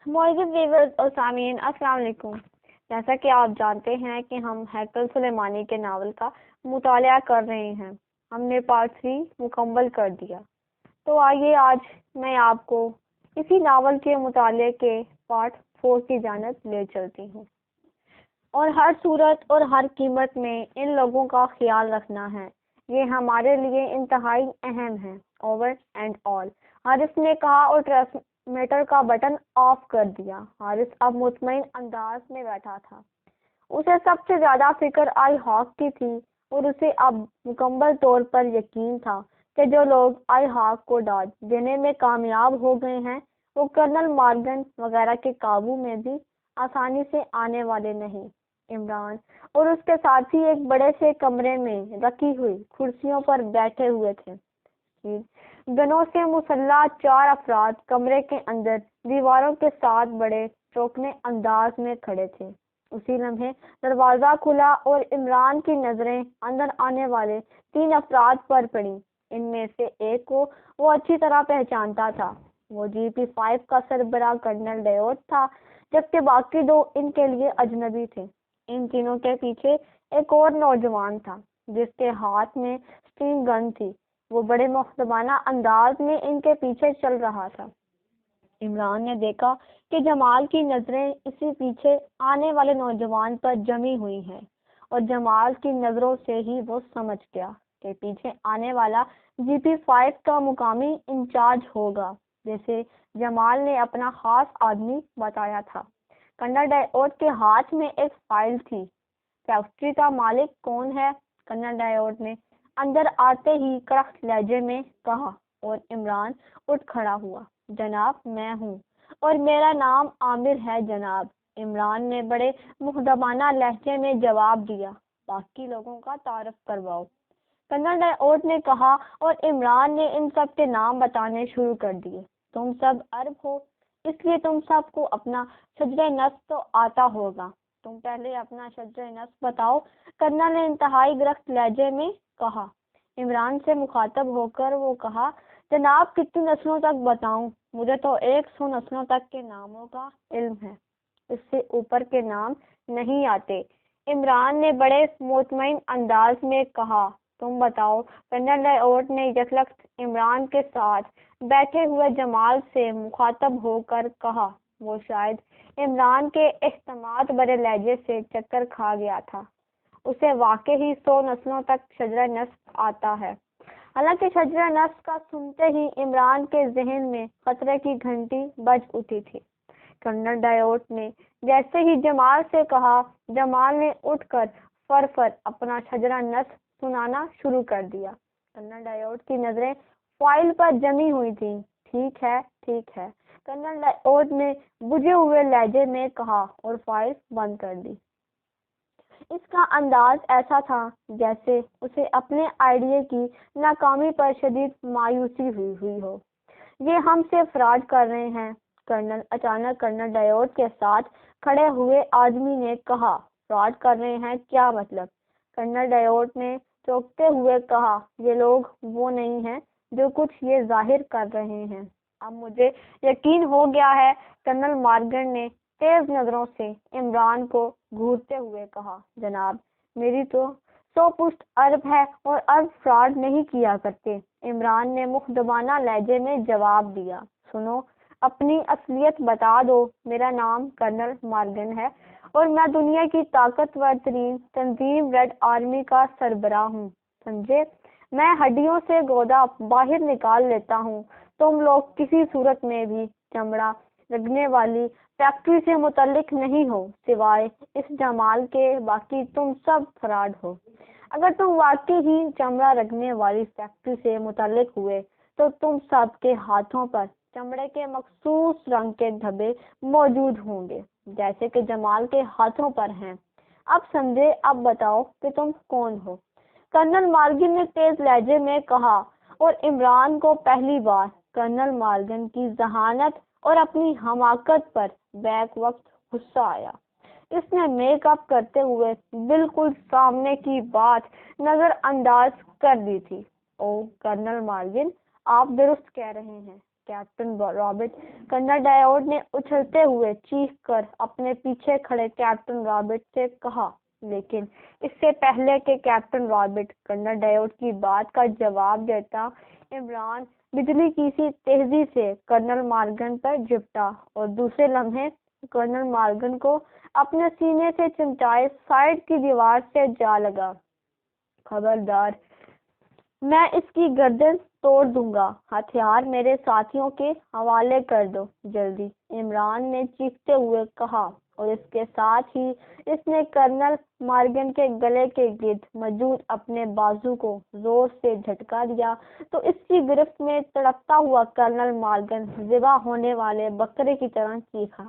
معزز ویورز اور سامعین السلام علیکم۔ جیسا کہ آپ جانتے ہیں کہ ہم ہیکل سلیمانی کے ناول کا مطالعہ کر رہے ہیں۔ ہم نے پارٹ 3 مکمل کر دیا، تو آئیے آج میں آپ کو اسی ناول کے مطالعے کے پارٹ 4 کی جانب لے چلتی ہوں، اور ہر صورت اور ہر قیمت میں ان لوگوں کا خیال رکھنا ہے، یہ ہمارے لیے انتہائی اہم ہے۔ اوور اینڈ آل، حارث نے کہا اور ٹرانسمیٹر کا بٹن آف کر دیا۔ حارث اب مطمئن انداز میں بیٹھا تھا۔ اسے سب سے زیادہ فکر آئی ہاک کی تھی، اور اسے اب مکمل طور پر یقین تھا کہ جو لوگ آئی ہاک کو ڈاج دینے میں کامیاب ہو گئے ہیں وہ کرنل مارگن وغیرہ کے قابو میں بھی آسانی سے آنے والے نہیں۔ عمران اور اس کے ساتھی ایک بڑے سے کمرے میں رکھی ہوئی کرسیوں پر بیٹھے ہوئے تھے۔ گنوں سے مسلح 4 افراد کمرے کے اندر دیواروں کے ساتھ بڑے چوکنے انداز میں کھڑے تھے۔ اسی لمحے دروازہ کھلا اور عمران کی نظریں اندر آنے والے 3 افراد پر پڑیں۔ ان میں سے ایک کو وہ اچھی طرح پہچانتا تھا، وہ GP5 کا سربراہ کرنل ڈیوڈ تھا، جبکہ باقی 2 ان کے لیے اجنبی تھے۔ ان تینوں کے پیچھے ایک اور نوجوان تھا جس کے ہاتھ میں اسٹیم گن تھی، وہ بڑے مؤدبانہ انداز میں ان کے پیچھے چل رہا تھا۔ عمران نے دیکھا کہ جمال کی نظریں اسی پیچھے آنے والے نوجوان پر جمی ہوئی ہیں، اور جمال کی نظروں سے ہی وہ سمجھ گیا کہ پیچھے آنے والا GP5 کا مقامی انچارج ہوگا، جیسے جمال نے اپنا خاص آدمی بتایا تھا۔ کرنل ڈیوڈ کے ہاتھ میں ایک فائل تھی۔ فیکٹری کا مالک کون ہے؟ کرنل ڈیوڈ نے اندر آتے ہی کڑک لہجے میں کہا، اور عمران اٹھ کھڑا ہوا۔ جناب، میں ہوں، اور میرا نام عامر ہے جناب، عمران نے بڑے مؤدبانہ لہجے میں جواب دیا۔ باقی لوگوں کا تعارف کرواؤ، کرنل ڈیوڈ نے کہا، اور عمران نے ان سب کے نام بتانے شروع کر دیے۔ تم سب عرب ہو، اس لیے تم سب کو اپنا شجرہ نسب تو آتا ہوگا۔ تم پہلے اپنا شجرہ نسب بتاؤ، کرنل نے انتہائی گرفت لہجے میں کہا۔ عمران سے مخاطب ہو کر وہ کہا، جناب کتنی نسلوں تک بتاؤں؟ مجھے تو 100 نسلوں تک کے ناموں کا علم ہے، اس سے اوپر کے نام نہیں آتے۔ عمران نے بڑے مطمئن انداز میں کہا، تم بتاؤ۔ کرنل ڈیوڈ نے یکلخت عمران کے ساتھ بیٹھے ہوئے جمال سے مخاطب ہو کر کہا۔ وہ شاید عمران کے احتماد بھرے لہجے سے چکر کھا گیا تھا۔ اسے واقعی 100 نسلوں تک شجرہ نسب آتا ہے۔ حالانکہ شجرہ نسب کا سنتے ہی عمران کے ذہن میں خطرے کی گھنٹی بج اٹھی تھی۔ کرنل ڈیوڈ نے جیسے ہی جمال سے کہا، جمال نے اٹھ کر فر اپنا شجرہ نسب سنانا شروع کر دیا۔ کرنل ڈیوڈ کی نظریں فائل پر جمی ہوئی تھیں۔ ٹھیک ہے، ٹھیک ہے، کرنل ڈیوڈ نے بجھے ہوئے لہجے میں کہا، اور فائل بند کر دی۔ اس کا انداز ایسا تھا جیسے اسے اپنے آئیڈیا کی ناکامی پر شدید مایوسی ہوئی ہو۔ یہ ہم سے فراڈ کر رہے ہیں، اچانک کرنل ڈیوڈ کے ساتھ کھڑے ہوئے آدمی نے کہا۔ فراڈ کر رہے ہیں؟ کیا مطلب؟ کرنل ڈیوڈ نے چونکتے ہوئے کہا، یہ لوگ وہ نہیں ہیں جو کچھ یہ ظاہر کر رہے ہیں۔ اب مجھے یقین ہو گیا ہے، کرنل مارگن نے تیز نظروں سے عمران کو گھورتے ہوئے کہا۔ جناب، میری تو 100 پشت عرب ہے، اور عرب فراڈ نہیں کیا کرتے، عمران نے مؤدبانہ لہجے میں جواب دیا۔ سنو، اپنی اصلیت بتا دو۔ میرا نام کرنل مارگن ہے، اور میں دنیا کی طاقتور ترین تنظیم ریڈ آرمی کا سربراہ ہوں، سمجھے؟ میں ہڈیوں سے گودا باہر نکال لیتا ہوں۔ تم لوگ کسی صورت میں بھی چمڑا رگنے والی فیکٹری سے متعلق نہیں ہو، سوائے اس جمال کے باقی تم سب فراڈ ہو۔ اگر تم واقعی ہی چمڑا رگنے والی فیکٹری سے متعلق ہوئے تو تم سب کے ہاتھوں پر چمڑے کے مخصوص رنگ کے دھبے موجود ہوں گے، جیسے کہ جمال کے ہاتھوں پر ہیں۔ اب سمجھے؟ اب بتاؤ کہ تم کون ہو؟ کرنل مارگن نے تیز لہجے میں کہا، اور عمران کو پہلی بار کرنل مارگن کی ذہانت اور اپنی حماقت پر بیک وقت غصہ آیا۔ اس نے میک اپ کرتے ہوئے بالکل سامنے کی بات نظر انداز کر دی تھی۔ او کرنل مارگن، آپ درست کہہ رہے ہیں، کیپٹن رابرٹ، کرنل ڈائیوڈ نے اچھلتے ہوئے چیخ کر اپنے پیچھے کھڑے کیپٹن رابرٹ سے کہا، لیکن اس سے پہلے کہ کیپٹن رابرٹ کرنل ڈائیوڈ کی بات کا جواب دیتا، عمران بجلی کی سی تیزی سے کرنل مارگن پر جھپٹا اور دوسرے لمحے کرنل مارگن کو اپنے سینے سے چمٹائے سائیڈ کی دیوار سے جا لگا۔ خبردار، میں اس کی گردن توڑ دوں گا، ہتھیار میرے ساتھیوں کے حوالے کر دو جلدی، عمران نے چیختے ہوئے کہا، اور اس کے ساتھ ہی اس نے کرنل مارگن کے گلے کے گرد موجود اپنے بازو کو زور سے جھٹکا دیا تو اس کی گرفت میں تڑپتا ہوا کرنل مارگن ذبح ہونے والے بکرے کی طرح چیخا۔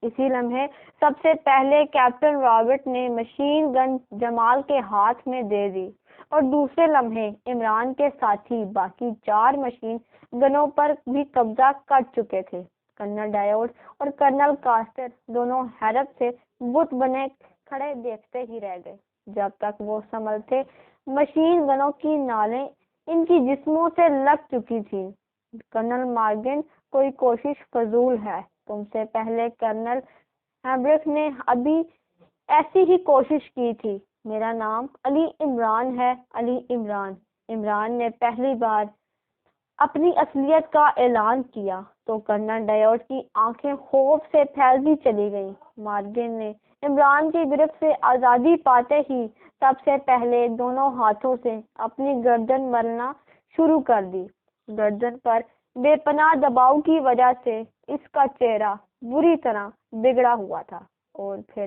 اسی لمحے سب سے پہلے کیپٹن رابرٹ نے مشین گن جمال کے ہاتھ میں دے دی اور دوسرے لمحے عمران کے ساتھی باقی 4 مشین گنوں پر بھی قبضہ کر چکے تھے۔ کرنل ڈائیوڈ اور کرنل کاسٹر دونوں حیرت سے بت بنے کھڑے دیکھتے ہی رہ گئے جب تک وہ سنبھلتے۔ مشین گنوں کی نالیں ان کی جسموں سے لگ چکی تھی۔ کرنل مارگن، کوئی کوشش فضول ہے، تم سے پہلے کرنل ہیمبرک نے ابھی ایسی ہی کوشش کی تھی۔ میرا نام علی عمران ہے، علی عمران۔ عمران نے پہلی بار اپنی اصلیت کا اعلان کیا تو کرنل ڈائیوڈ کی آنکھیں خوف سے پھیلتی چلی گئیں۔ مارگن نے عمران کی گرفت سے آزادی پاتے ہی سب سے پہلے دونوں ہاتھوں سے اپنی گردن ملنا شروع کر دی۔ گردن پر بے پناہ دباؤ کی وجہ سے اس کا چہرہ بری طرح بگڑا ہوا تھا، اور پھر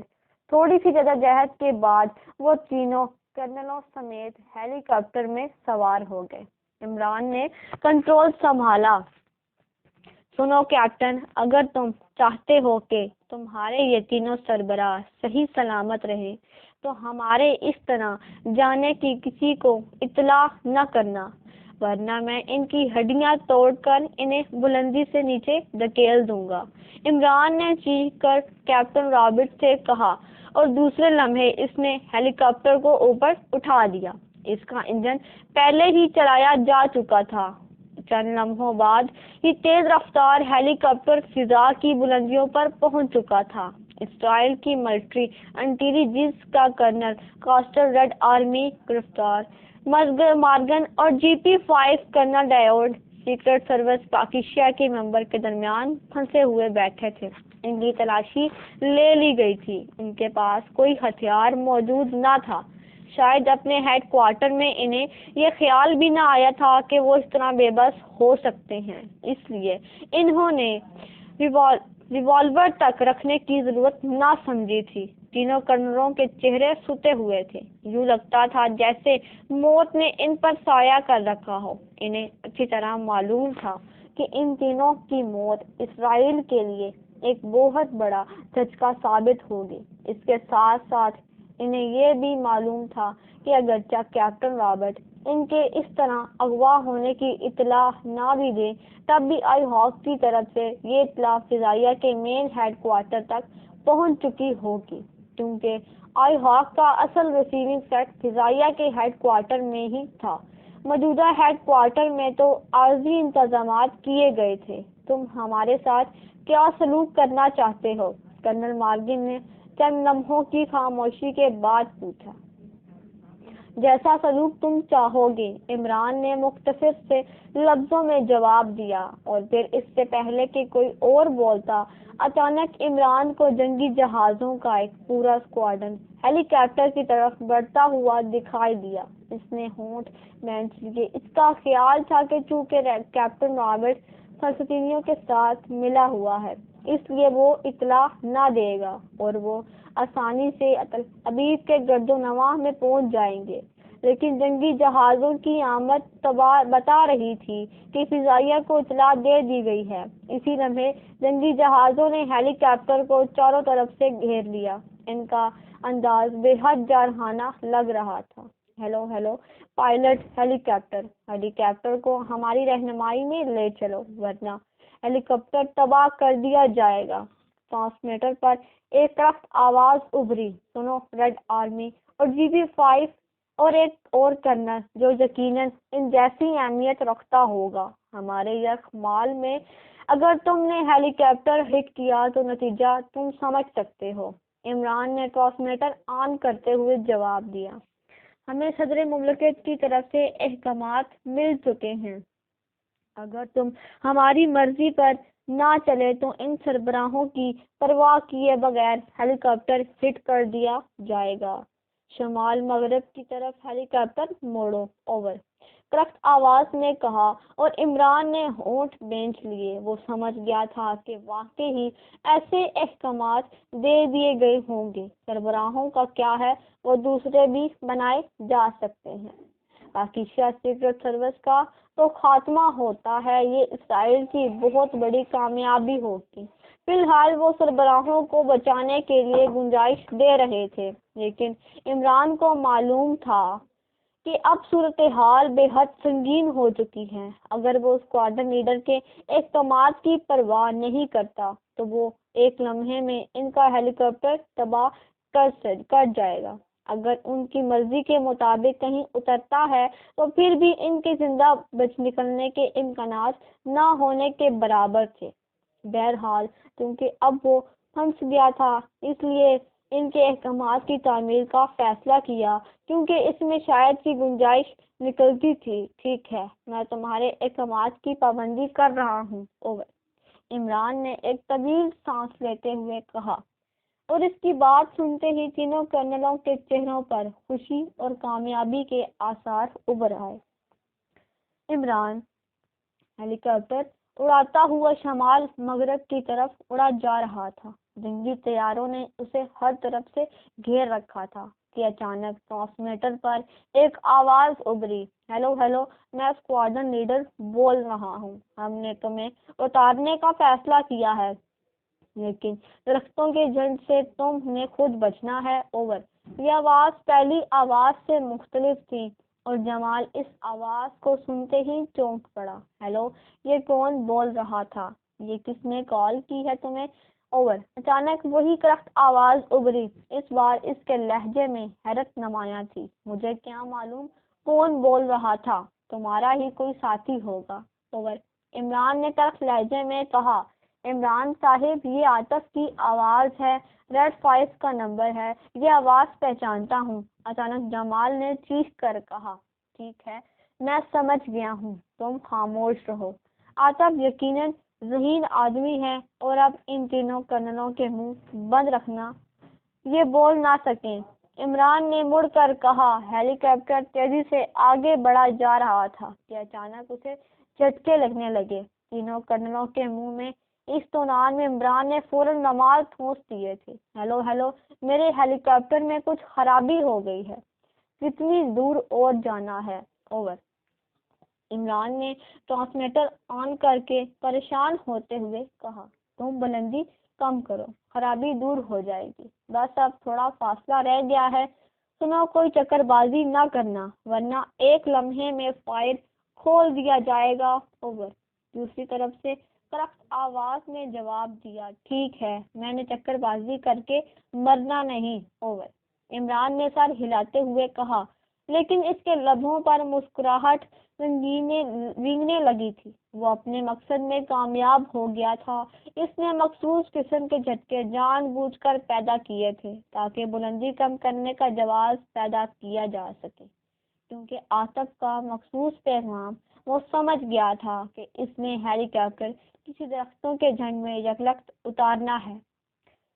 تھوڑی سی جدوجہد کے بعد وہ تینوں کرنلوں سمیت ہیلی کاپٹر میں سوار ہو گئے۔ عمران نے کنٹرول سنبھالا۔ سنو کیپٹن، اگر تم چاہتے ہو کہ تمہارے یہ تینوں سربراہ صحیح سلامت رہیں تو ہمارے اس طرح جانے کی کسی کو اطلاع نہ کرنا، ورنہ میں ان کی ہڈیاں توڑ کر انہیں بلندی سے نیچے دھکیل دوں گا، عمران نے چیخ کر کیپٹن رابرٹ سے کہا، اور دوسرے لمحے اس نے ہیلی کاپٹر کو اوپر اٹھا دیا۔ اس کا انجن پہلے ہی چلایا جا چکا تھا۔ چند لمحوں بعد یہ تیز رفتار ہیلی کاپٹر فضا کی بلندیوں پر پہنچ چکا تھا۔ اسرائیل کی ملٹری انٹیلیجنس کا کرنل کاسٹر، ریڈ آرمی گرفتار مارگن اور GP5 کرنل ڈائیوڈ سیکرٹ سروس پاکیشیا کے ممبر کے درمیان پھنسے ہوئے بیٹھے تھے۔ ان کی تلاشی لے لی گئی تھی۔ ان کے پاس کوئی ہتھیار موجود نہ تھا۔ شاید اپنے ہیڈ کوارٹر میں انہیں یہ خیال بھی نہ آیا تھا کہ وہ اس طرح بے بس ہو سکتے ہیں، اس لیے انہوں نے ریوالور تک رکھنے کی ضرورت نہ سمجھی تھی۔ تینوں کرنلوں کے چہرے ستے ہوئے تھے، یوں لگتا تھا جیسے موت نے ان پر سایہ کر رکھا ہو۔ انہیں اچھی طرح معلوم تھا کہ ان تینوں کی موت اسرائیل کے لیے ایک بہت بڑا دھچکا ثابت ہوگی۔ اس کے ساتھ ساتھ انہیں یہ بھی معلوم تھا کہ اگرچہ کیپٹن رابرٹ ان کے اس طرح اغوا ہونے کی اطلاع نہ بھی دے، تب بھی آئی ہاک کی طرف سے یہ اطلاع فضائیہ کے مین ہیڈ کوارٹر تک پہنچ چکی ہوگی، کیونکہ آئی ہاک کا اصل ریسیونگ سیٹ فضائیہ کے ہیڈ کوارٹر میں ہی تھا۔ موجودہ ہیڈ کوارٹر میں تو عارضی انتظامات کیے گئے تھے۔ تم ہمارے ساتھ کیا سلوک کرنا چاہتے ہو؟ کرنل مارگن نے چند لمحوں کی خاموشی کے بعد پوچھا۔ جیسا سلوک تم چاہو گے، عمران نے مختصر سے لفظوں میں جواب دیا، اور پھر اس سے پہلے کہ کوئی اور بولتا، اچانک عمران کو جنگی جہازوں کا ایک پورا اسکواڈرن ہیلی کاپٹر کی طرف بڑھتا ہوا دکھائی دیا۔ اس نے ہونٹ مینچ لیے۔ اس کا خیال تھا کہ چونکہ کیپٹن رابرٹ فلسطینیوں کے ساتھ ملا ہوا ہے، اس لیے وہ اطلاع نہ دے گا اور وہ آسانی سے ابیب کے گرد و نواح میں پہنچ جائیں گے۔ لیکن جنگی جہازوں کی آمد بتا رہی تھی کہ فضائیہ کو اطلاع دے دی گئی ہے۔ اسی لمحے جنگی جہازوں نے ہیلی کاپٹر کو چاروں طرف سے گھیر لیا۔ ان کا انداز بے حد جارحانہ لگ رہا تھا۔ ہیلو پائلٹ، ہیلی کاپٹر کو ہماری رہنمائی میں لے چلو، ورنہ ہیلی کاپٹر تباہ کر دیا جائے گا۔ ٹرانسمیٹر پر ایک سخت آواز ابھری، سنو ریڈ آرمی اور GP5 اور ایک اور کرنل جو یقیناً ان جیسی اہمیت رکھتا ہوگا ہمارے یرغمال میں۔ اگر تم نے ہیلی کاپٹر ہٹ کیا تو نتیجہ تم سمجھ سکتے ہو۔ عمران نے ٹرانسمیٹر آن کرتے ہوئے جواب دیا، ہمیں صدر مملکت کی طرف سے احکامات مل چکے ہیں۔ اگر تم ہماری مرضی پر نہ چلے تو ان سربراہوں کی پرواہ کیے بغیر ہیلی کاپٹر ہٹ کر دیا جائے گا۔ شمال مغرب کی طرف ہیلی کاپٹر موڑو، اوور، کرخت آواز نے کہا، اور عمران نے ہونٹ بینچ لیے۔ وہ سمجھ گیا تھا کہ واقعی ہی ایسے احکامات دے دیے گئے ہوں گے۔ سربراہوں کا کیا ہے، وہ دوسرے بھی بنائے جا سکتے ہیں۔ پاکستان سیکرٹ سروس کا تو خاتمہ ہوتا ہے، یہ اسرائیل کی بہت بڑی کامیابی ہوگی۔ فی الحال وہ سربراہوں کو بچانے کے لیے گنجائش دے رہے تھے، لیکن عمران کو معلوم تھا کہ اب صورتحال بے حد سنگین ہو چکی ہے۔ اگر وہ اسکواڈرن لیڈر کے احکامات کی پرواہ نہیں کرتا تو وہ ایک لمحے میں ان کا ہیلی کاپٹر تباہ کر جائے گا۔ اگر ان کی مرضی کے مطابق کہیں اترتا ہے تو پھر بھی ان کے زندہ بچ نکلنے کے امکانات نہ ہونے کے برابر تھے۔ بہرحال کیونکہ اب وہ پھنس گیا تھا، اس لیے ان کے احکامات کی تعمیل کا فیصلہ کیا، کیونکہ اس میں شاید کی گنجائش نکلتی تھی۔ ٹھیک ہے، میں تمہارے احکامات کی پابندی کر رہا ہوں، اوور، عمران نے ایک طویل سانس لیتے ہوئے کہا، اور اس کی بات سنتے ہی تینوں کرنلوں کے چہروں پر خوشی اور کامیابی کے آثار ابھر آئے۔ عمران ہیلی کاپٹر اڑاتا ہوا شمال مغرب کی طرف اڑا جا رہا تھا۔ جنگی طیاروں نے اسے ہر طرف سے گھیر رکھا تھا کہ اچانک ٹرانسمیٹر پر ایک آواز ابھری، ہیلو ہیلو، میں اسکواڈرن لیڈر بول رہا ہوں، ہم نے تمہیں اتارنے کا فیصلہ کیا ہے، لیکن درختوں کے جھنڈ سے تم نے خود بچنا ہے، اوور۔ یہ آواز پہلی آواز سے مختلف تھی اور جمال اس آواز کو سنتے ہی چونک پڑا۔ ہیلو، یہ کون بول رہا تھا؟ یہ کس نے کال کی ہے تمہیں، اوور۔ اچانک وہی کرخت آواز ابھری، اس بار اس کے لہجے میں حیرت نمایاں تھی، مجھے کیا معلوم کون بول رہا تھا، تمہارا ہی کوئی ساتھی ہوگا، اوور، عمران نے تلخ لہجے میں کہا۔ عمران صاحب، یہ عاطف کی آواز ہے، ریڈ 5 کا نمبر ہے، یہ آواز پہچانتا ہوں، اچانک جمال نے چیخ کر کہا۔ ٹھیک ہے، میں سمجھ گیا ہوں، تم خاموش رہو۔ عاطف یقیناً ذہین آدمی ہے، اور اب ان تینوں کرنلوں کے منہ بند رکھنا، یہ بول نہ سکیں۔ عمران نے مڑ کر کہا۔ ہیلی کاپٹر تیزی سے آگے بڑھا جا رہا تھا کہ اچانک اسے جھٹکے لگنے لگے تینوں کرنلوں کے منہ میں۔ اس دوران میں عمران نے فوراً رومال ٹھونس دیے تھے۔ ہیلو ہیلو، میرے ہیلی کاپٹر میں کچھ خرابی ہو گئی ہے، کتنی دور اور جانا ہے، اوور۔ عمران نے ٹرانسمیٹر آن کر کے پریشان ہوتے ہوئے کہا، تم بلندی کم کرو، خرابی دور ہو جائے گی، بس اب تھوڑا فاصلہ رہ گیا ہے، سنو، کوئی چکر بازی نہ کرنا ورنہ ایک لمحے میں فائر کھول دیا جائے گا، اوور۔ دوسری طرف سے کرخت آواز نے جواب دیا، ٹھیک ہے، میں نے چکر بازی کر کے مرنا نہیں، اوور۔ عمران نے سر ہلاتے ہوئے کہا، لیکن اس کے لبوں پر مسکراہٹ رنگنے لگی تھی۔ وہ اپنے مقصد میں کامیاب ہو گیا تھا۔ اس نے مخصوص قسم کے جھٹکے جان بوجھ کر پیدا کیے تھے تاکہ بلندی کم کرنے کا جواز پیدا کیا جا سکے، کیونکہ عاطف کا مخصوص پیغام وہ سمجھ گیا تھا کہ اس نے ہیلی کاپٹر کسی درختوں کے جھنڈ میں یکلخت اتارنا ہے۔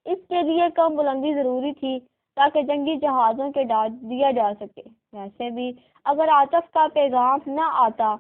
اس کے لیے کم بلندی ضروری تھی تاکہ جنگی جہازوں کے ڈاٹ دیا جا سکے۔ ویسے بھی اگر عاطف کا پیغام نہ آتا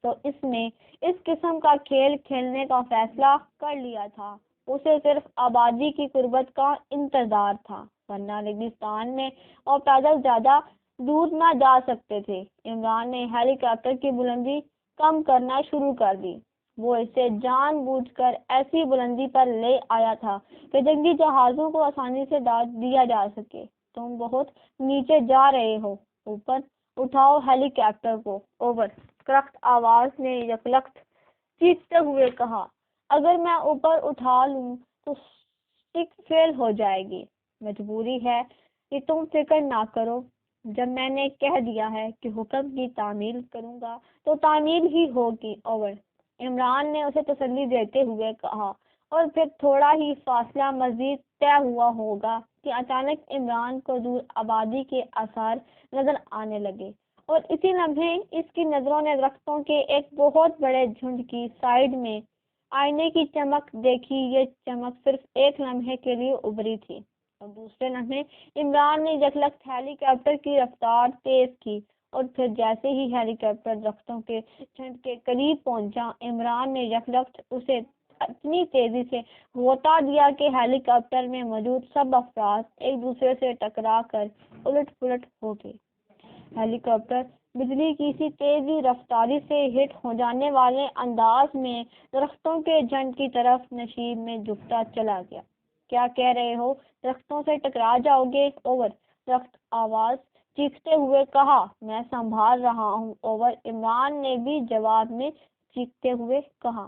تو اس نے اس قسم کا کھیل کھیلنے کا فیصلہ کر لیا تھا، اسے صرف آبادی کی قربت کا انتظار تھا، ورنہ ریگستان میں اور پیدل زیادہ دور نہ جا سکتے تھے۔ عمران نے ہیلی کاپٹر کی بلندی کم کرنا شروع کر دی۔ وہ اسے جان بوجھ کر ایسی بلندی پر لے آیا تھا کہ جنگی جہازوں کو آسانی سے ڈاٹ دیا جا سکے۔ تم بہت نیچے جا رہے ہو، اوپر اٹھاؤ ہیلی کاپٹر کو، اوور۔ کرخت آواز نے یکلخت چیختے ہوئے کہا، اگر میں اوپر اٹھا لوں تو سٹک فیل ہو جائے گی، مجبوری ہے کہ تم فکر نہ کرو، جب میں نے کہہ دیا ہے کہ حکم کی تعمیل کروں گا تو تعمیل ہی ہوگی، اوور، عمران نے اسے تسلی دیتے ہوئے کہا، اور پھر تھوڑا ہی فاصلہ مزید طے ہوا ہوگا کہ اچانک عمران کو دور آبادی کے آثار نظر آنے لگے، اور اسی لمحے اس کی نظروں نے درختوں کے ایک بہت بڑے جھنڈ کی سائیڈ میں آئینے کی چمک دیکھی۔ یہ چمک صرف ایک لمحے کے لیے ابھری تھی، اور دوسرے لمحے عمران نے یکلخت ہیلی کاپٹر کی رفتار تیز کی، اور پھر جیسے ہی ہیلی کاپٹر درختوں کے جھنڈ کے قریب پہنچا، عمران نے یکلخت اسے اتنی تیزی سے غوطہ دیا کہ ہیلی کاپٹر میں موجود سب افراد ایک دوسرے سے ٹکرا کر الٹ پلٹ ہو گئے۔ ہیلی کاپٹر بجلی کی سی تیزی رفتاری سے ہٹ ہو جانے والے انداز میں درختوں کے جھنڈ کی طرف نشیب میں جھکتا چلا گیا۔ کیا کہہ رہے ہو؟ درختوں سے ٹکرا جاؤ گے، اوور، درخت آواز چیختے ہوئے کہا۔ میں سنبھال رہا ہوں، اوور، عمران نے بھی جواب میں چیختے ہوئے کہا،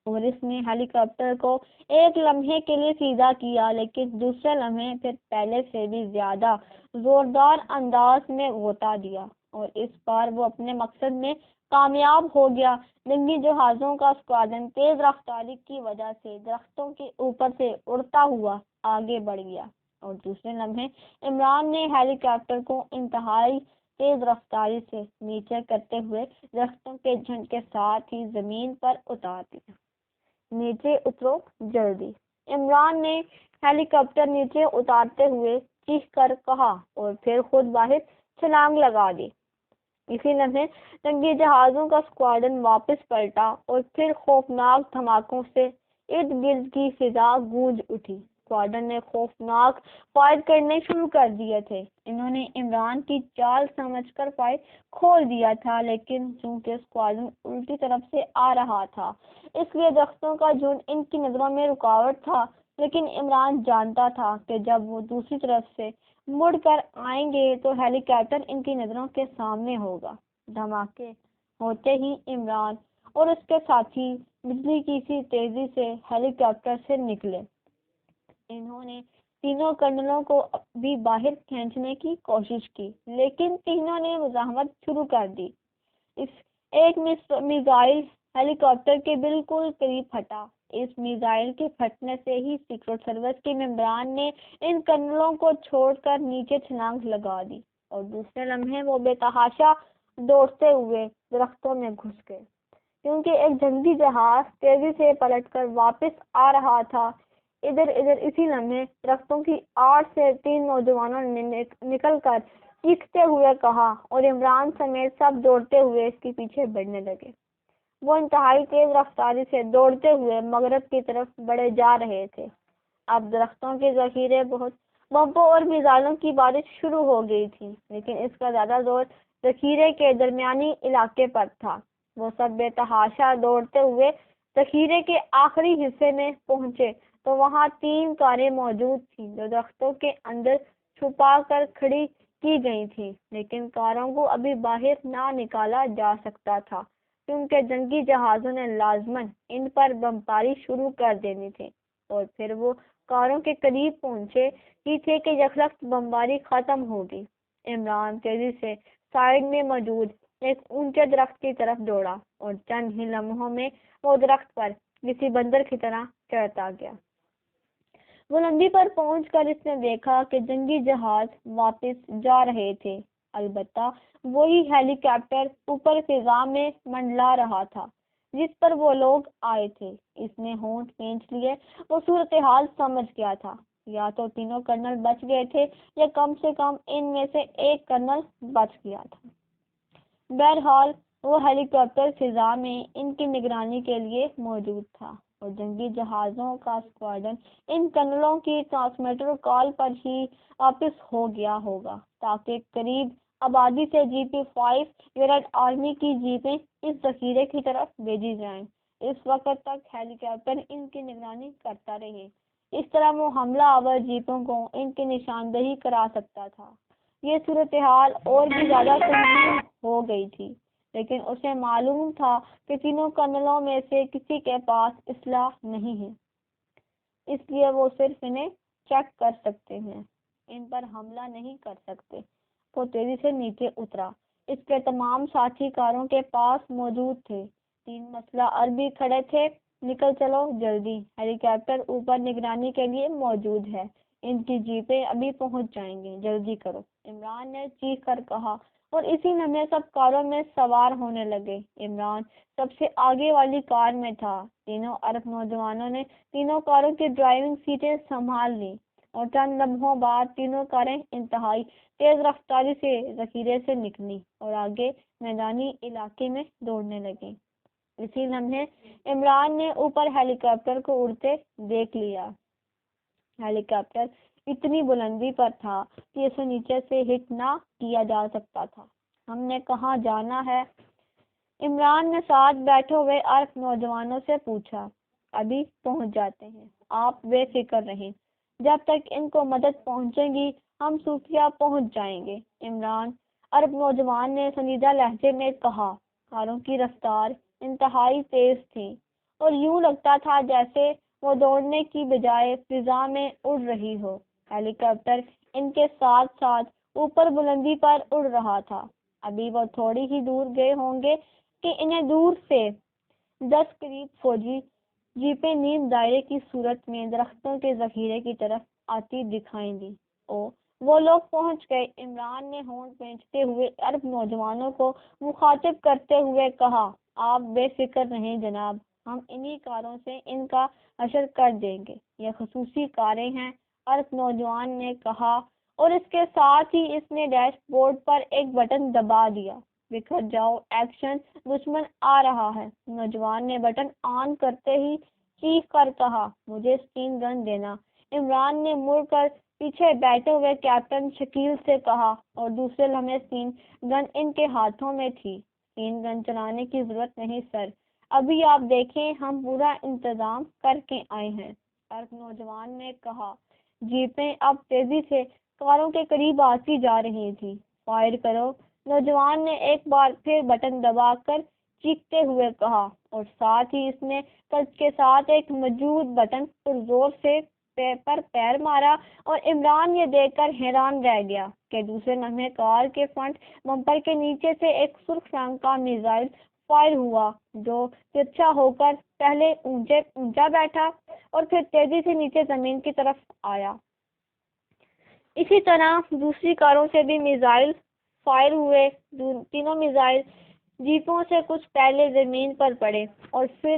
اور اس نے ہیلی کاپٹر کو ایک لمحے کے لیے سیدھا کیا، لیکن دوسرے لمحے پھر پہلے سے بھی زیادہ زوردار انداز میں غوطہ دیا، اور اس بار وہ اپنے مقصد میں کامیاب ہو گیا۔ جنگی جہازوں کا اسکواڈرن تیز رفتاری کی وجہ سے درختوں کے اوپر سے اڑتا ہوا آگے بڑھ گیا، اور دوسرے لمحے عمران نے ہیلی کاپٹر کو انتہائی تیز رفتاری سے نیچے کرتے ہوئے درختوں کے جھنڈ کے ساتھ ہی زمین پر اتار دیا۔ نیچے اترو جلدی، عمران نے ہیلی کاپٹر نیچے اتارتے ہوئے چیخ کر کہا، اور پھر خود باہر چھلانگ لگا دی۔ اسی لمحے جنگی جہازوں کا اسکواڈرن واپس پلٹا، اور پھر خوفناک دھماکوں سے ارد گرد کی فضا گونج اٹھی۔ اسکواڈرن نے خوفناک فائر کرنے شروع کر دیے تھے۔ انہوں نے عمران کی چال سمجھ کر فائر کھول دیا تھا، لیکن چونکہ اسکواڈرن الٹی طرف سے آ رہا تھا، اس لیے درختوں کا جھنڈ ان کی نظروں میں رکاوٹ تھا، لیکن عمران جانتا تھا کہ جب وہ دوسری طرف سے مڑ کر آئیں گے تو ہیلی کاپٹر ان کی نظروں کے سامنے ہوگا۔ دھماکے ہوتے ہی عمران اور اس کے ساتھی بجلی کی سی تیزی سے ہیلی کاپٹر سے نکلے۔ انہوں نے تینوں کرنلوں کو بھی باہر کھینچنے کی کوشش کی، لیکن تینوں نے مزاحمت شروع کر دی۔ ایک میزائل ہیلی کاپٹر کے بالکل قریب پھٹا۔ اس میزائل کے پھٹنے سے ہی سیکرٹ سروس کے ممبران نے ان کرنلوں کو چھوڑ کر نیچے چھلانگ لگا دی، اور دوسرے لمحے وہ بے تحاشا دوڑتے ہوئے درختوں میں گھس گئے۔ کیونکہ ایک جنگی جہاز تیزی سے پلٹ کر واپس آ رہا تھا، ادھر اسی لمحے درختوں کی آڑ سے تین نوجوانوں نے نکل کر چیختے ہوئے کہا، اور عمران سمیت سب دوڑتے ہوئے اس کے پیچھے بڑھنے لگے۔ وہ انتہائی تیز رفتاری سے دوڑتے ہوئے مغرب کی طرف بڑھے جا رہے تھے۔ اب درختوں کے ذخیرے بہت بمبوں اور میزائلوں کی بارش شروع ہو گئی تھی، لیکن اس کا زیادہ زور ذخیرے کے درمیانی علاقے پر تھا۔ وہ سب بے تحاشا دوڑتے ہوئے ذخیرے کے آخری حصے میں پہنچے تو وہاں تین کاریں موجود تھیں جو درختوں کے اندر چھپا کر کھڑی کی گئی تھیں، لیکن کاروں کو ابھی باہر نہ نکالا جا سکتا تھا کیونکہ جنگی جہازوں نے لازماً ان پر بمباری شروع کر دینی تھی۔ اور پھر وہ کاروں کے قریب پہنچے ہی تھے کہ یکلخت بمباری ختم ہو گئی۔ عمران تیزی سے سائیڈ میں موجود ایک اونچے درخت کی طرف دوڑا، اور چند ہی لمحوں میں وہ درخت پر کسی بندر کی طرح چڑھتا گیا۔ بلندی پر پہنچ کر اس نے دیکھا کہ جنگی جہاز واپس جا رہے تھے، البتہ وہی ہیلی کاپٹر اوپر فضا میں منڈلا رہا تھا جس پر وہ لوگ آئے تھے۔ اس نے ہونٹ کھینچ لیے۔ وہ صورتحال سمجھ گیا تھا، یا تو تینوں کرنل بچ گئے تھے یا کم سے کم ان میں سے ایک کرنل بچ گیا تھا۔ بہرحال وہ ہیلی کاپٹر فضا میں ان کی نگرانی کے لیے موجود تھا، اور جنگی جہازوں کا اسکواڈرن ان کرنلوں کی ٹرانسمیٹر کال پر ہی واپس ہو گیا ہوگا تاکہ قریب آبادی سے جی پی 5 یونٹ آرمی کی جیپیں اس ذخیرے کی طرف بھیجی جائیں۔ اس وقت تک ہیلی کاپٹر ان کی نگرانی کرتا رہے، اس طرح وہ حملہ آور جیپوں کو ان کی نشاندہی کرا سکتا تھا۔ یہ صورتحال اور بھی زیادہ سنگین ہو گئی تھی، لیکن اسے معلوم تھا کہ تینوں کرنلوں میں سے کسی کے پاس اسلحہ نہیں ہے، اس لیے وہ صرف انہیں چیک کر سکتے ہیں، ان پر حملہ نہیں کر سکتے۔ کو تیزی سے نیچے اترا۔ اس کے تمام ساتھی کاروں کے پاس موجود تھے۔ 3 مسلح عربی کھڑے تھے۔ نکل چلو جلدی، ہیلی کاپٹر اوپر نگرانی کے لیے موجود ہے، ان کی جیپیں ابھی پہنچ جائیں گی، جلدی کرو، عمران نے چیخ کر کہا، اور اسی لمحے سب کاروں میں سوار ہونے لگے۔ عمران سب سے آگے والی کار میں تھا۔ تینوں عرب نوجوانوں نے تینوں کاروں کی ڈرائیونگ سیٹیں سنبھال لی اور چند لمحوں بعد تینوں کاریں انتہائی تیز رفتاری سے ذخیرے سے نکلی اور آگے میدانی علاقے میں دوڑنے لگیں۔ اسی لمحے عمران نے اوپر ہیلی کاپٹر کو اڑتے دیکھ لیا۔ ہیلی کاپٹر اتنی بلندی پر تھا کہ اسے نیچے سے ہٹ نہ کیا جا سکتا تھا۔ ہم نے کہاں جانا ہے؟ عمران نے ساتھ بیٹھے ہوئے عرب نوجوانوں سے پوچھا۔ ابھی پہنچ جاتے ہیں، آپ بے فکر رہیں، جب تک ان کو مدد پہنچے گی ہم صوفیہ پہنچ جائیں گے، عمران عرب نوجوان نے سنجیدہ لہجے میں کہا۔ کاروں کی رفتار انتہائی تیز تھی اور یوں لگتا تھا جیسے وہ دوڑنے کی بجائے فضا میں اڑ رہی ہو۔ ہیلی کاپٹر ان کے ساتھ ساتھ اوپر بلندی پر اڑ رہا تھا۔ ابھی وہ تھوڑی ہی دور گئے ہوں گے کہ انہیں دور سے 10 قریب فوجی جیپیں نیم دائرے کی صورت میں درختوں کے ذخیرے کی طرف آتی دکھائی دی۔ وہ لوگ پہنچ گئے، عمران نے ہونٹ کھینچتے ہوئے عرب نوجوانوں کو مخاطب کرتے ہوئے کہا۔ آپ بے فکر رہیں جناب، ہم انہی کاروں سے ان کا حشر کر دیں گے، یہ خصوصی کاریں ہیں، عرب نوجوان نے کہا، اور اس کے ساتھ ہی اس نے ڈیش بورڈ پر ایک بٹن دبا دیا۔ بکھر جاؤ، ایکشن، دشمن آ رہا ہے۔ نوجوان نے بٹن آن کرتے ہی چیخ کر کہا، مجھے اسٹین گن دینا۔ عمران نے مڑ کر پیچھے بیٹھے ہوئے کیپٹن شکیل سے کہا، اور دوسرے لمحے اسٹین گن ان کے ہاتھوں میں تھی۔ اسٹین گن چلانے کی ضرورت نہیں سر، ابھی آپ دیکھیں ہم پورا انتظام کر کے آئے ہیں، عرب نوجوان نے کہا۔ جیپیں اب تیزی سے کاروں کے قریب آتی جا رہی تھی۔ فائر کرو، نوجوان نے ایک بار پھر بٹن دبا کر چیختے ہوئے کہا، اور ساتھ ہی اس نے کلچ کے ساتھ ایک موجود بٹن پر زور سے پیر مارا، اور عمران یہ دیکھ کر حیران رہ گیا کہ دوسرے لمحے کار کے فرنٹ بمپر کے نیچے سے ایک سرخ رنگ کا میزائل فائر ہوا، جو ترچھا ہو کر پہلے اونچا بیٹھا اور پھر تیزی سے نیچے زمین کی طرف آیا۔ اسی طرح دوسری کاروں سے بھی میزائل فائر ہوئے۔ تینوں میزائل جیپوں سے کچھ پہلے زمین پر پڑے اور پھر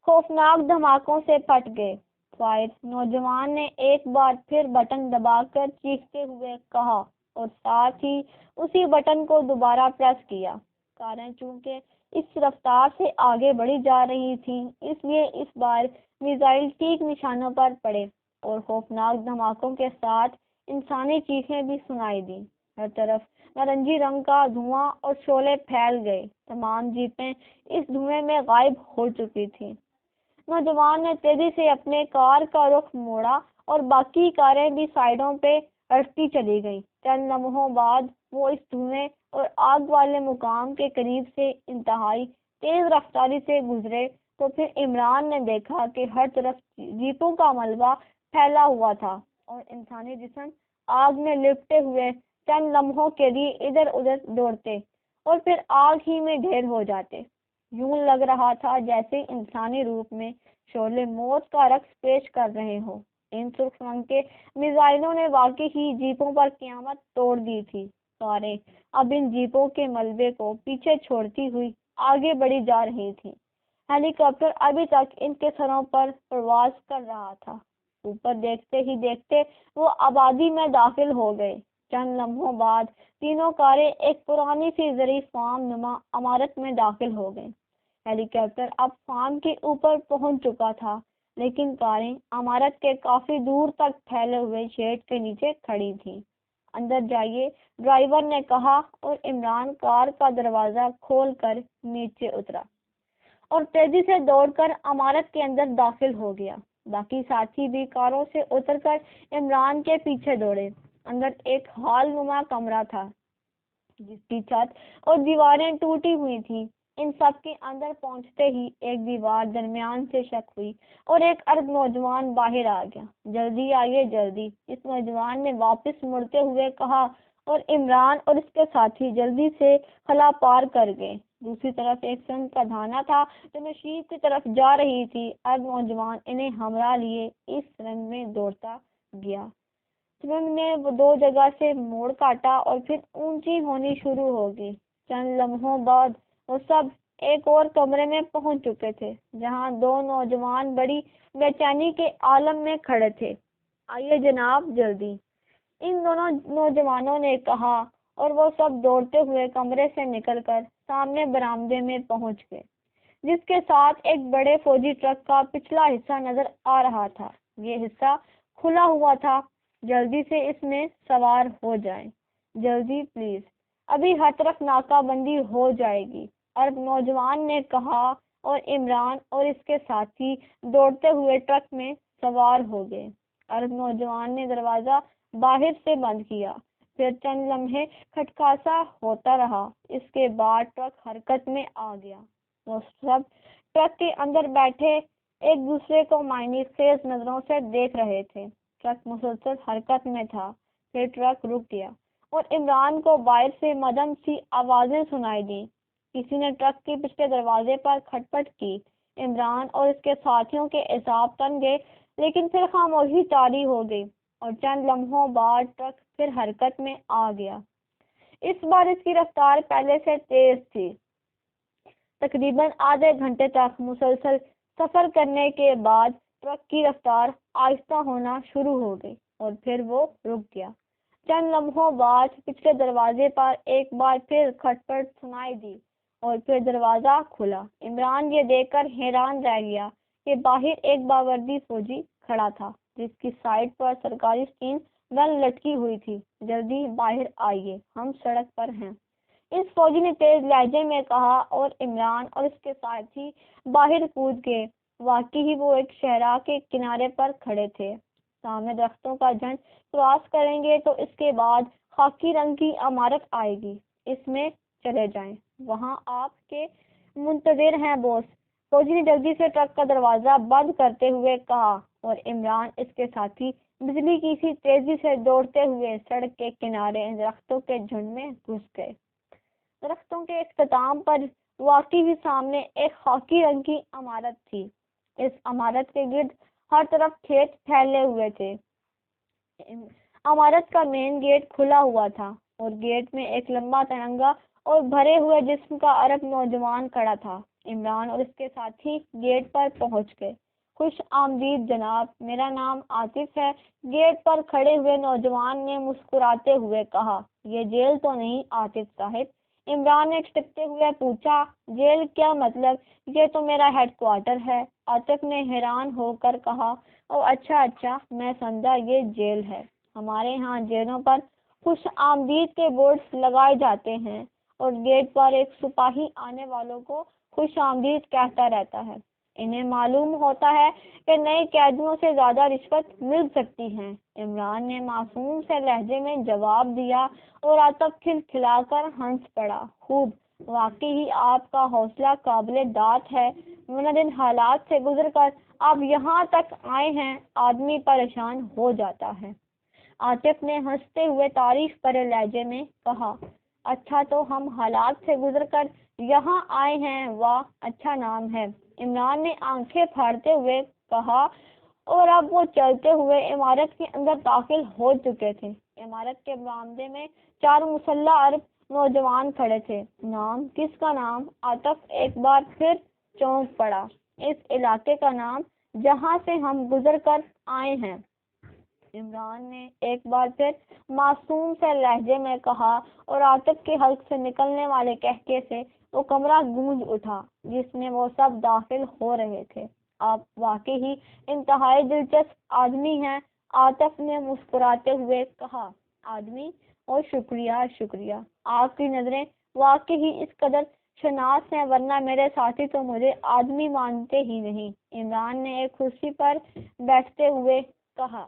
خوفناک دھماکوں سے پھٹ گئے۔ فائر، نوجوان نے ایک بار پھر بٹن دبا کر چیختے ہوئے کہا، اور ساتھ ہی اسی بٹن کو دوبارہ پریس کیا۔ کاریں چونکہ اس رفتار سے آگے بڑھی جا رہی تھیں، اس لیے اس بار میزائل ٹھیک نشانوں پر پڑے اور خوفناک دھماکوں کے ساتھ انسانی چیخیں بھی سنائی دیں۔ ہر طرف نارنجی رنگ کا دھواں اور شعلے پھیل گئے، تمام جیپیں اس دھوئیں میں غائب ہو چکی تھیں۔ نوجوان نے تیزی سے اپنے کار کا رخ موڑا اور باقی کاریں بھی سائیڈوں پہ ہٹتی چلی گئیں۔ چند لمحوں بعد وہ اس دھوئیں اور آگ والے مقام کے قریب سے انتہائی تیز رفتاری سے گزرے تو پھر عمران نے دیکھا کہ ہر طرف جیپوں کا ملبہ پھیلا ہوا تھا اور انسانی جسم آگ میں لپٹے ہوئے چند لمحوں کے لیے ادھر ادھر دوڑتے اور پھر آگ ہی میں ڈھیر ہو جاتے۔ یوں لگ رہا تھا جیسے انسانی روپ میں شعلے موت کا رقص پیش کر رہے ہوں۔ ان سرخ رنگ کے میزائلوں نے واقعی ہی جیپوں پر قیامت توڑ دی تھی۔ کاریں اب ان جیپوں کے ملبے کو پیچھے چھوڑتی ہوئی آگے بڑھی جا رہی تھی۔ ہیلی کاپٹر ابھی تک ان کے سروں پر پرواز کر رہا تھا۔ اوپر دیکھتے ہی دیکھتے وہ آبادی میں داخل ہو گئے۔ چند لمحوں بعد تینوں کاریں ایک پرانی سی زرعی فارم نما عمارت میں داخل ہو گئیں۔ ہیلی کاپٹر اب فارم کے اوپر پہنچ چکا تھا، لیکن کاریں عمارت کے کافی دور تک پھیلے ہوئے شیڈ کے نیچے کھڑی تھیں۔ اندر جائیے، ڈرائیور نے کہا، اور عمران کار کا دروازہ کھول کر نیچے اترا اور تیزی سے دوڑ کر عمارت کے اندر داخل ہو گیا۔ باقی ساتھی بھی کاروں سے اتر کر عمران کے پیچھے دوڑے۔ اندر ایک ہال نما کمرہ تھا جس کی چھت اور دیواریں ٹوٹی ہوئی تھیں۔ ان سب کے اندر پہنچتے ہی ایک دیوار درمیان سے شق ہوئی اور ایک عرب نوجوان باہر آ گیا۔ جلدی آئیے جلدی، اس نوجوان نے واپس مڑتے ہوئے کہا، اور عمران اور اس کے ساتھی جلدی سے خلا پار کر گئے۔ دوسری طرف ایک سنگ کا دھانا تھا جو نشیب کی طرف جا رہی تھی۔ اب نوجوان انہیں ہمراہ لیے اس رنگ میں دوڑتا گیا۔ سنگ نے وہ دو جگہ سے موڑ کاٹا اور پھر اونچی ہونی شروع ہو گئی۔ چند لمحوں بعد وہ سب ایک اور کمرے میں پہنچ چکے تھے جہاں دو نوجوان بڑی بے چینی کے عالم میں کھڑے تھے۔ آئیے جناب جلدی، ان دونوں نوجوانوں نے کہا، اور وہ سب دوڑتے ہوئے کمرے سے نکل کر سامنے برآمدے میں پہنچ گئے جس کے ساتھ ایک بڑے فوجی ٹرک کا پچھلا حصہ نظر آ رہا تھا۔ یہ حصہ کھلا ہوا تھا۔ جلدی سے اس میں سوار ہو جائیں، جلدی پلیز، ابھی ہر طرف ناکہ بندی ہو جائے گی، عرب نوجوان نے کہا، اور عمران اور اس کے ساتھی دوڑتے ہوئے ٹرک میں سوار ہو گئے۔ عرب نوجوان نے دروازہ باہر سے بند کیا، پھر چند لمحے کھٹکھاسا ہوتا رہا۔ اس کے بعد ٹرک حرکت میں آ گیا۔ وہ سب ٹرک کے اندر بیٹھے ایک دوسرے کو معنی خیز نظروں سے دیکھ رہے تھے۔ ٹرک مسلسل حرکت میں تھا، پھر ٹرک رک گیا اور عمران کو باہر سے مدھم سی آوازیں سنائی دیں۔ کسی نے ٹرک کے پچھلے دروازے پر کھٹپٹ کی۔ عمران اور اس کے ساتھیوں کے اعصاب تن گئے، لیکن پھر خاموشی طاری ہو گئی اور چند لمحوں بعد ٹرک پھر حرکت میں آ گیا۔ اس بار اس کی رفتار پہلے سے تیز تھی۔ تقریباً آدھے گھنٹے تک مسلسل سفر کرنے کے بعد ٹرک کی رفتار آہستہ ہونا شروع ہو گئی اور پھر وہ رک گیا۔ چند لمحوں بعد پچھلے دروازے پر ایک بار پھر کھٹپٹ سنائی دی اور پھر دروازہ کھلا۔ عمران یہ دیکھ کر حیران رہ گیا کہ باہر ایک باوردی فوجی کھڑا تھا جس کی سائیڈ پر سرکاری اسٹین گن لٹکی ہوئی تھی۔ جلدی باہر آئیے، ہم سڑک پر ہیں، اس فوجی نے تیز لہجے میں کہا، اور عمران اور اس کے ساتھی باہر کود گئے۔ واقعی ہی وہ ایک صحرا کے کنارے پر کھڑے تھے۔ سامنے درختوں کا جھنڈ کراس کریں گے تو اس کے بعد خاکی رنگ کی عمارت آئے گی، اس میں چلے جائیں، وہاں آپ کے منتظر ہیں بوس، فوجی نے جلدی سے ٹرک کا دروازہ بند کرتے ہوئے کہا، اور عمران اس کے ساتھی بجلی کی سی تیزی سے دوڑتے ہوئے سڑک کے کنارے درختوں کے جھنڈ میں گھس گئے۔ درختوں کے اختتام پر واقعی ہی سامنے ایک خاکی رنگ کی عمارت تھی۔ اس عمارت کے گرد ہر طرف کھیت پھیلے ہوئے تھے۔ عمارت کا مین گیٹ کھلا ہوا تھا اور گیٹ میں ایک لمبا ترنگا اور بھرے ہوئے جسم کا عرب نوجوان کھڑا تھا۔ عمران اور اس کے ساتھی گیٹ پر پہنچ گئے۔ خوش آمدید جناب، میرا نام عاطف ہے، گیٹ پر کھڑے ہوئے نوجوان نے مسکراتے ہوئے کہا۔ یہ جیل تو نہیں عاطف صاحب؟ عمران نے ٹھٹکتے ہوئے پوچھا۔ جیل کیا مطلب؟ یہ تو میرا ہیڈ کوارٹر ہے، عاطف نے حیران ہو کر کہا۔ او اچھا، میں سمجھا یہ جیل ہے۔ ہمارے ہاں جیلوں پر خوش آمدید کے بورڈز لگائے جاتے ہیں اور گیٹ پر ایک سپاہی آنے والوں کو خوش آمدید کہتا رہتا ہے۔ انہیں معلوم ہوتا ہے کہ نئے قیدیوں سے زیادہ رشوت مل سکتی ہے، عمران نے معصوم سے لہجے میں جواب دیا، اور عاطف کھلکھلا کر ہنس پڑا۔ خوب، واقعی ہی آپ کا حوصلہ قابل داد ہے، منادن حالات سے گزر کر آپ یہاں تک آئے ہیں، آدمی پریشان ہو جاتا ہے۔ عاطف نے ہنستے ہوئے تعریف بھرے لہجے میں کہا۔ اچھا، تو ہم حالات سے گزر کر یہاں آئے ہیں، واہ اچھا نام ہے، عمران نے آنکھیں پھاڑتے ہوئے کہا، اور اب وہ چلتے ہوئے عمارت کے اندر داخل ہو چکے تھے۔ عمارت کے برآمدے میں 4 مسلح عرب نوجوان کھڑے تھے۔ نام؟ کس کا نام؟ عاطف ایک بار پھر چونک پڑا۔ اس علاقے کا نام جہاں سے ہم گزر کر آئے ہیں، عمران نے ایک بار پھر معصوم سے لہجے میں کہا، اور عاطف کے حلق سے نکلنے والے قہقہے سے وہ کمرہ گونج اٹھا جس میں وہ سب داخل ہو رہے تھے۔ آپ واقعی ہی انتہائی دلچسپ آدمی ہیں، عاطف نے مسکراتے ہوئے کہا۔ آدمی؟ اور شکریہ، آپ کی نظریں واقعی ہی اس قدر شناس ہیں، ورنہ میرے ساتھی تو مجھے آدمی مانتے ہی نہیں، عمران نے ایک کرسی پر بیٹھتے ہوئے کہا۔